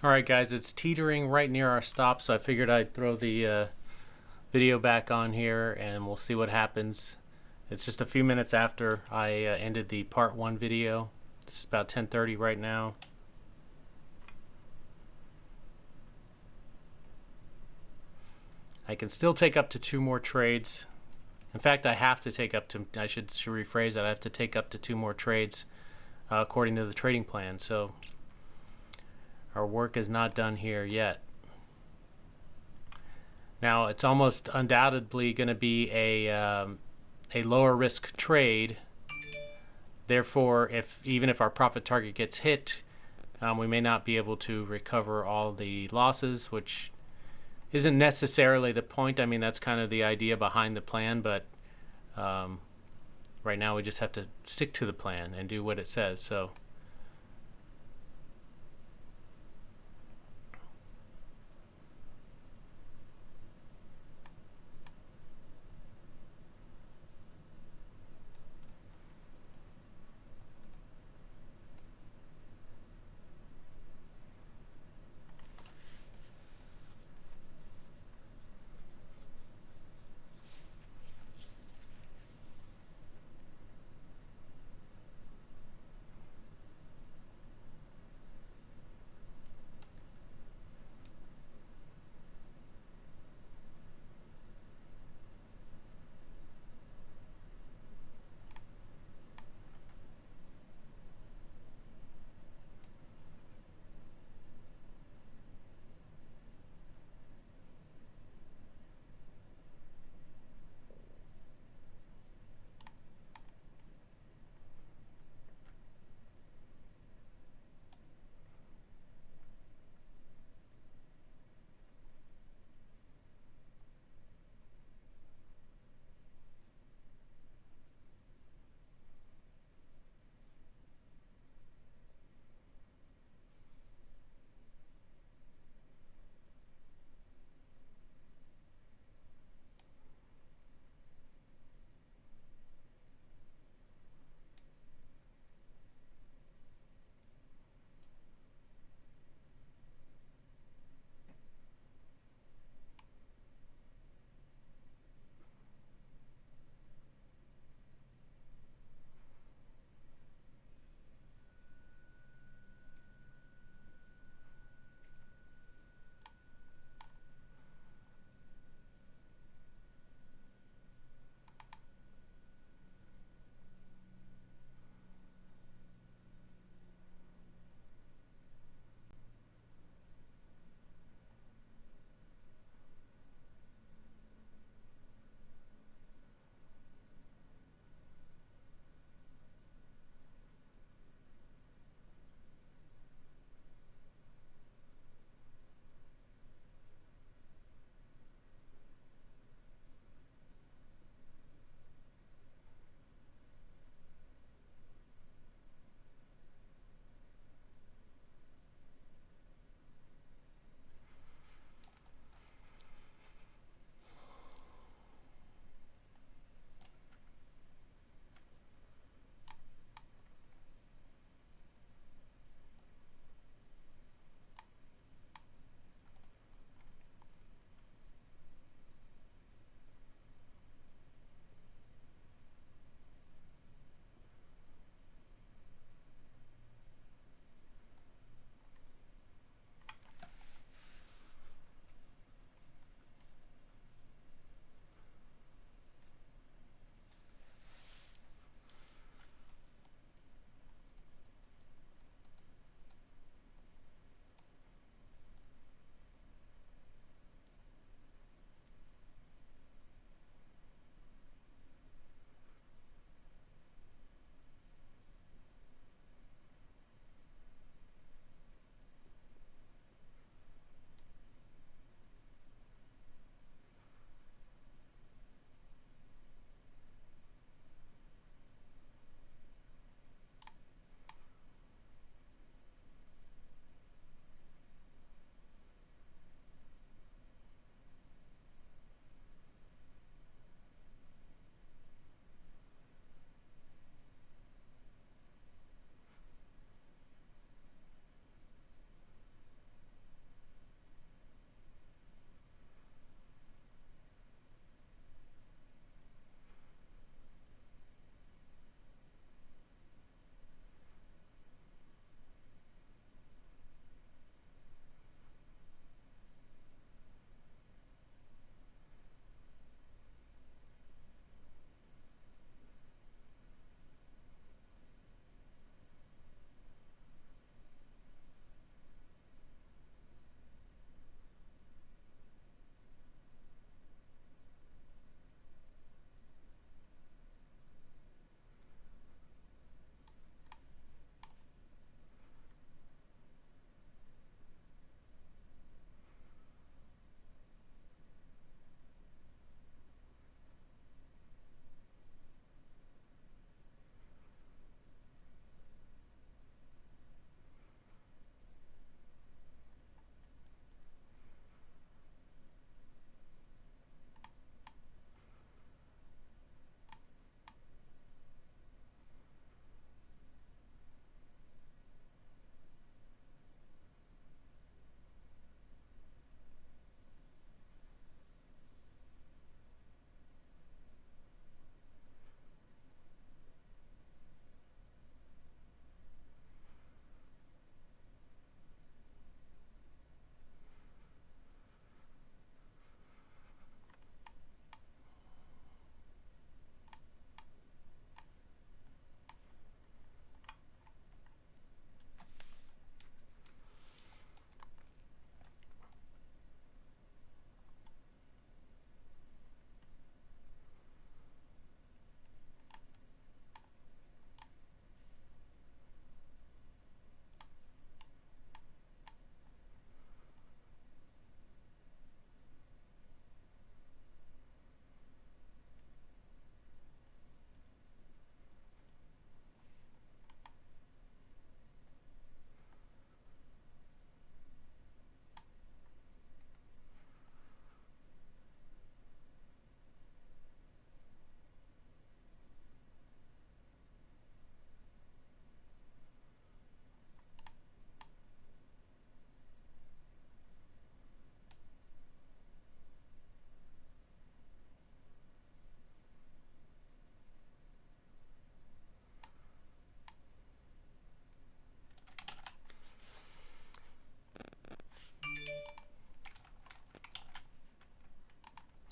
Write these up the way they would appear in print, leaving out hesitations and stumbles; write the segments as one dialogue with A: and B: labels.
A: Alright guys, it's teetering right near our stop, so I figured I'd throw the video back on here and we'll see what happens. It's just a few minutes after I ended the part 1 video. It's about 10:30 right now. I can still take up to 2 more trades. In fact, I have to take up to, I should rephrase that, I have to take up to 2 more trades according to the trading plan. So our work is not done here yet. Now it's almost undoubtedly going to be a lower risk trade. Therefore, even if our profit target gets hit, we may not be able to recover all the losses, which isn't necessarily the point. I mean, that's kind of the idea behind the plan, but right now we just have to stick to the plan and do what it says. So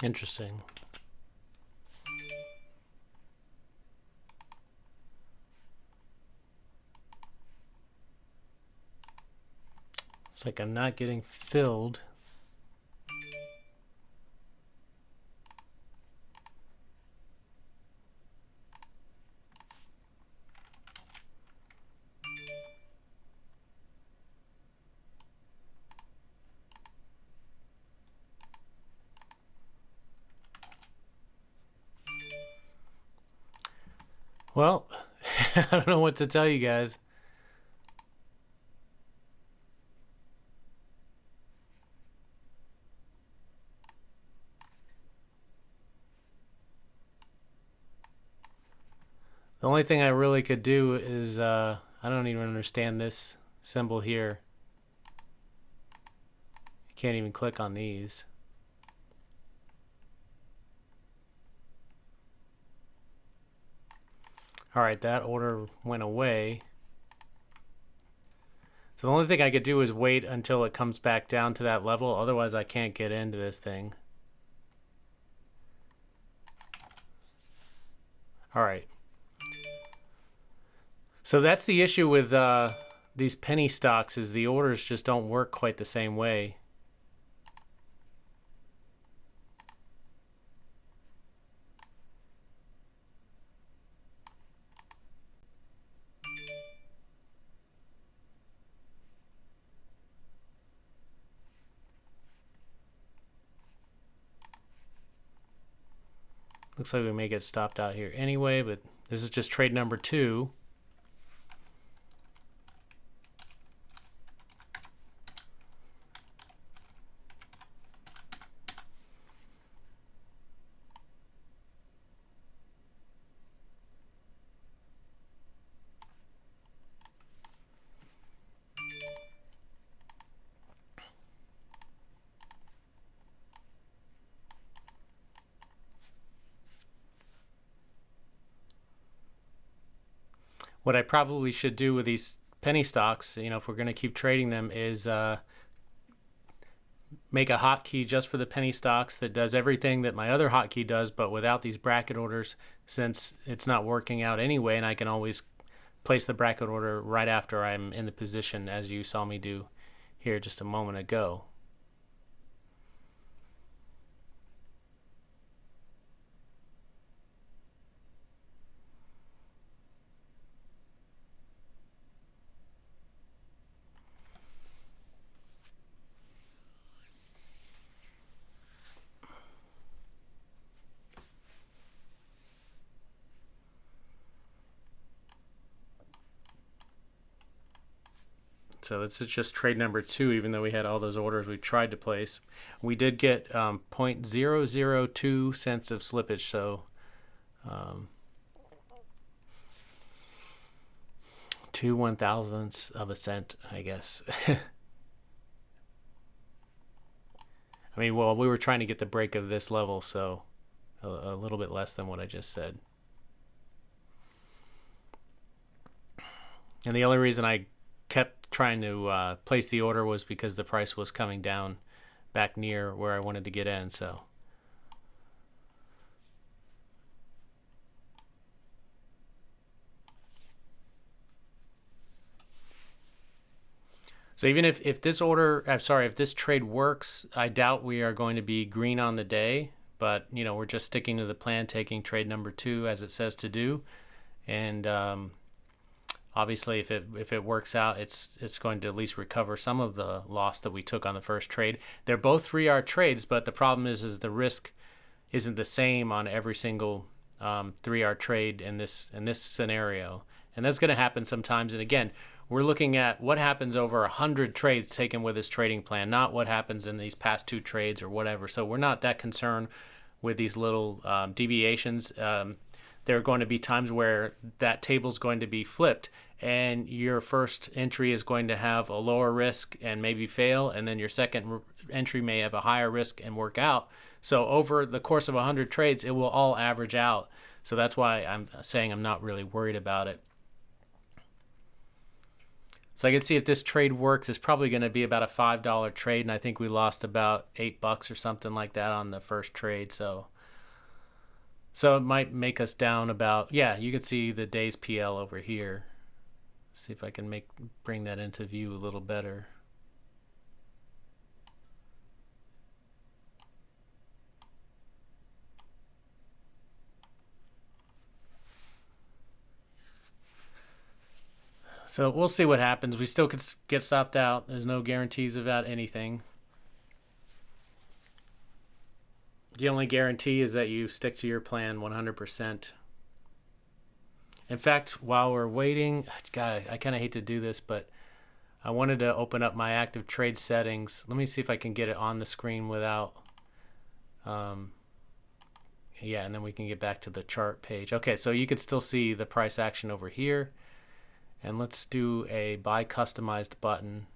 A: Interesting. It's like I'm not getting filled. Well, I don't know what to tell you guys. The only thing I really could do is, I don't even understand this symbol here. You can't even click on these. All right, that order went away. So the only thing I could do is wait until it comes back down to that level. Otherwise, I can't get into this thing. All right. So that's the issue with these penny stocks, is the orders just don't work quite the same way. Looks like we may get stopped out here anyway, but this is just trade number 2. What I probably should do with these penny stocks, if we're going to keep trading them, is make a hotkey just for the penny stocks that does everything that my other hotkey does, but without these bracket orders, since it's not working out anyway, and I can always place the bracket order right after I'm in the position, as you saw me do here just a moment ago. So this is just trade number 2, even though we had all those orders we tried to place. We did get 0.002 cents of slippage, so 2 1,000ths of a cent, I guess. I mean, well, we were trying to get the break of this level, so a little bit less than what I just said. And the only reason I kept trying to place the order was because the price was coming down back near where I wanted to get in. So even if this order, I'm sorry, if this trade works, I doubt we are going to be green on the day, but we're just sticking to the plan, taking trade number 2 as it says to do. And obviously, if it works out, it's going to at least recover some of the loss that we took on the first trade. They're both 3R trades, but the problem is the risk isn't the same on every single 3R trade in this scenario, and that's going to happen sometimes. And again, we're looking at what happens over 100 trades taken with this trading plan, not what happens in these past 2 trades or whatever. So we're not that concerned with these little deviations. There are going to be times where that table is going to be flipped, and your first entry is going to have a lower risk and maybe fail, and then your second entry may have a higher risk and work out. So over the course of 100 trades, it will all average out. So that's why I'm saying I'm not really worried about it. So I can see if this trade works, it's probably going to be about a $5 trade, and I think we lost about $8 or something like that on the first trade. So it might make us down about, yeah, you can see the day's PL over here. See if I can bring that into view a little better. So we'll see what happens. We still could get stopped out. There's no guarantees about anything. The only guarantee is that you stick to your plan 100%. In fact, while we're waiting, God, I kind of hate to do this, but I wanted to open up my active trade settings. Let me see if I can get it on the screen without, yeah, and then we can get back to the chart page. Okay, so you could still see the price action over here. And let's do a buy customized button.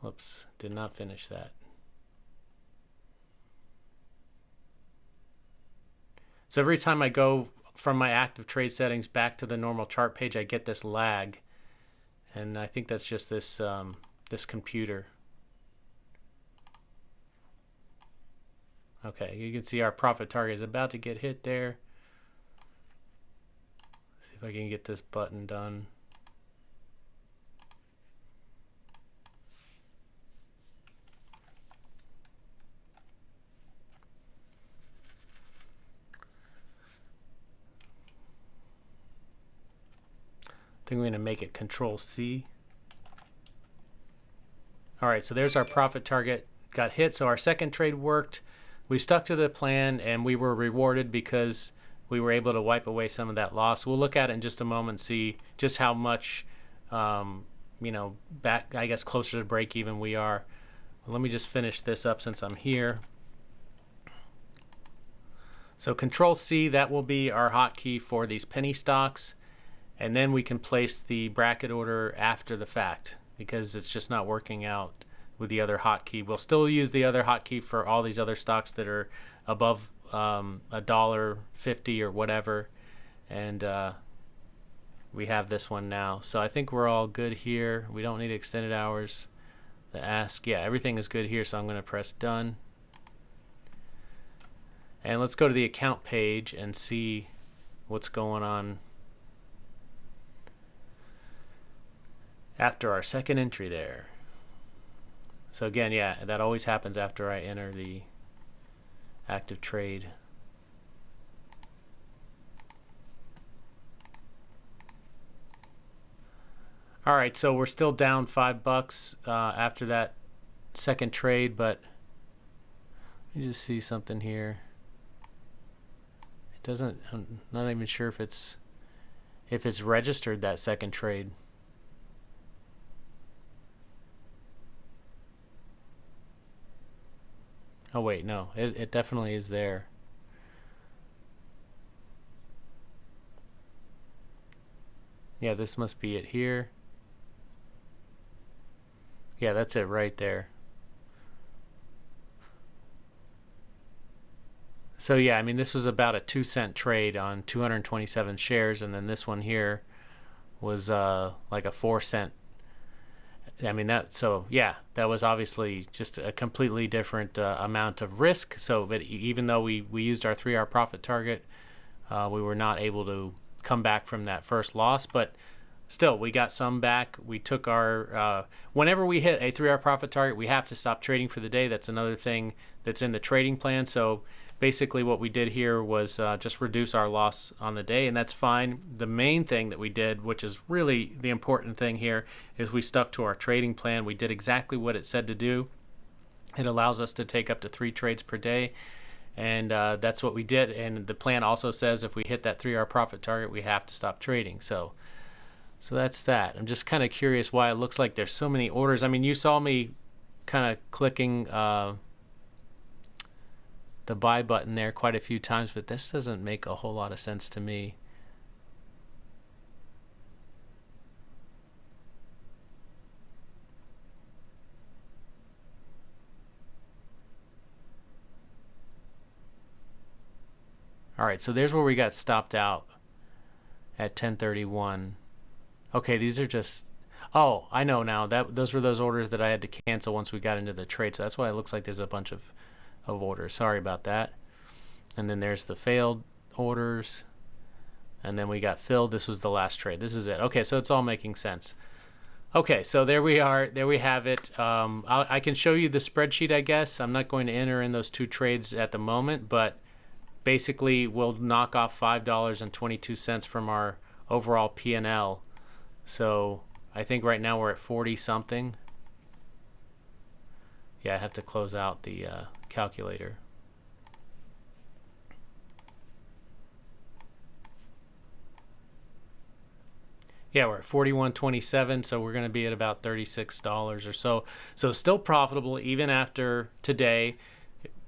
A: Whoops, did not finish that. So every time I go from my active trade settings back to the normal chart page, I get this lag. And I think that's just this, this computer. Okay, you can see our profit target is about to get hit there. See if I can get this button done. I think we're going to make it Control C. All right, so there's our profit target got hit. So our second trade worked. We stuck to the plan and we were rewarded because we were able to wipe away some of that loss. We'll look at it in just a moment, see just how much, you know, back, I guess, closer to break even we are. Let me just finish this up since I'm here. So Control C, that will be our hotkey for these penny stocks. And then we can place the bracket order after the fact because it's just not working out with the other hotkey. We'll still use the other hotkey for all these other stocks that are above $1.50 or whatever. And we have this one now. So I think we're all good here. We don't need extended hours. The ask, yeah, everything is good here. So I'm going to press done. And let's go to the account page and see what's going on after our second entry there. So again, yeah, that always happens after I enter the active trade. All right, so we're still down $5 after that second trade, but let me just see something here. It doesn't, I'm not even sure if it's registered that second trade. Oh wait, no, it definitely is there. Yeah, this must be it here. Yeah, that's it right there. So yeah, I mean, this was about a 2-cent trade on 227 shares, and then this one here was like a 4-cent. I mean, so yeah, that was obviously just a completely different amount of risk. So, but even though we used our 3-hour profit target, we were not able to come back from that first loss. But still, we got some back. We took our whenever we hit a 3-hour profit target, we have to stop trading for the day. That's another thing that's in the trading plan. So basically what we did here was just reduce our loss on the day, and that's fine. The main thing that we did, which is really the important thing here, is we stuck to our trading plan. We did exactly what it said to do. It allows us to take up to 3 trades per day, and that's what we did. And the plan also says if we hit that 3-hour profit target, we have to stop trading. So that's that. I'm just kind of curious why it looks like there's so many orders. I mean, you saw me kind of clicking the buy button there quite a few times, but this doesn't make a whole lot of sense to me. All right, so there's where we got stopped out at 10:31. Okay, these are just, oh, I know now. Those were those orders that I had to cancel once we got into the trade. So that's why it looks like there's a bunch of orders. Sorry about that. And then there's the failed orders. And then we got filled. This was the last trade. This is it. Okay, so it's all making sense. Okay, so there we are. There we have it. I can show you the spreadsheet, I guess. I'm not going to enter in those two trades at the moment, but basically we'll knock off $5.22 from our overall P&L. So I think right now we're at 40 something. Yeah, I have to close out the calculator. Yeah, we're at 41.27, so we're going to be at about $36 or so. So still profitable even after today.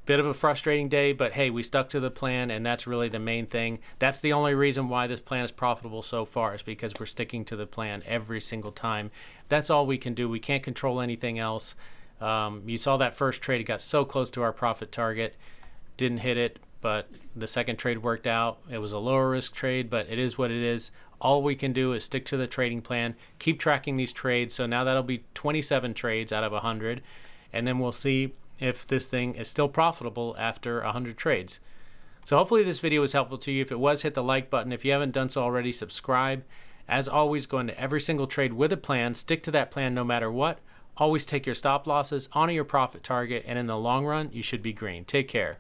A: Bit of a frustrating day, but hey, we stuck to the plan, and that's really the main thing. That's the only reason why this plan is profitable so far, is because we're sticking to the plan every single time. That's all we can do. We can't control anything else. You saw that first trade. It got so close to our profit target. Didn't hit it, but the second trade worked out. It was a lower risk trade, but it is what it is. All we can do is stick to the trading plan, keep tracking these trades. So now that'll be 27 trades out of 100, and then we'll see if this thing is still profitable after 100 trades. So hopefully this video was helpful to you. If it was, hit the like button. If you haven't done so already, subscribe. As always, go into every single trade with a plan. Stick to that plan no matter what. Always take your stop losses, honor your profit target, and in the long run, you should be green. Take care.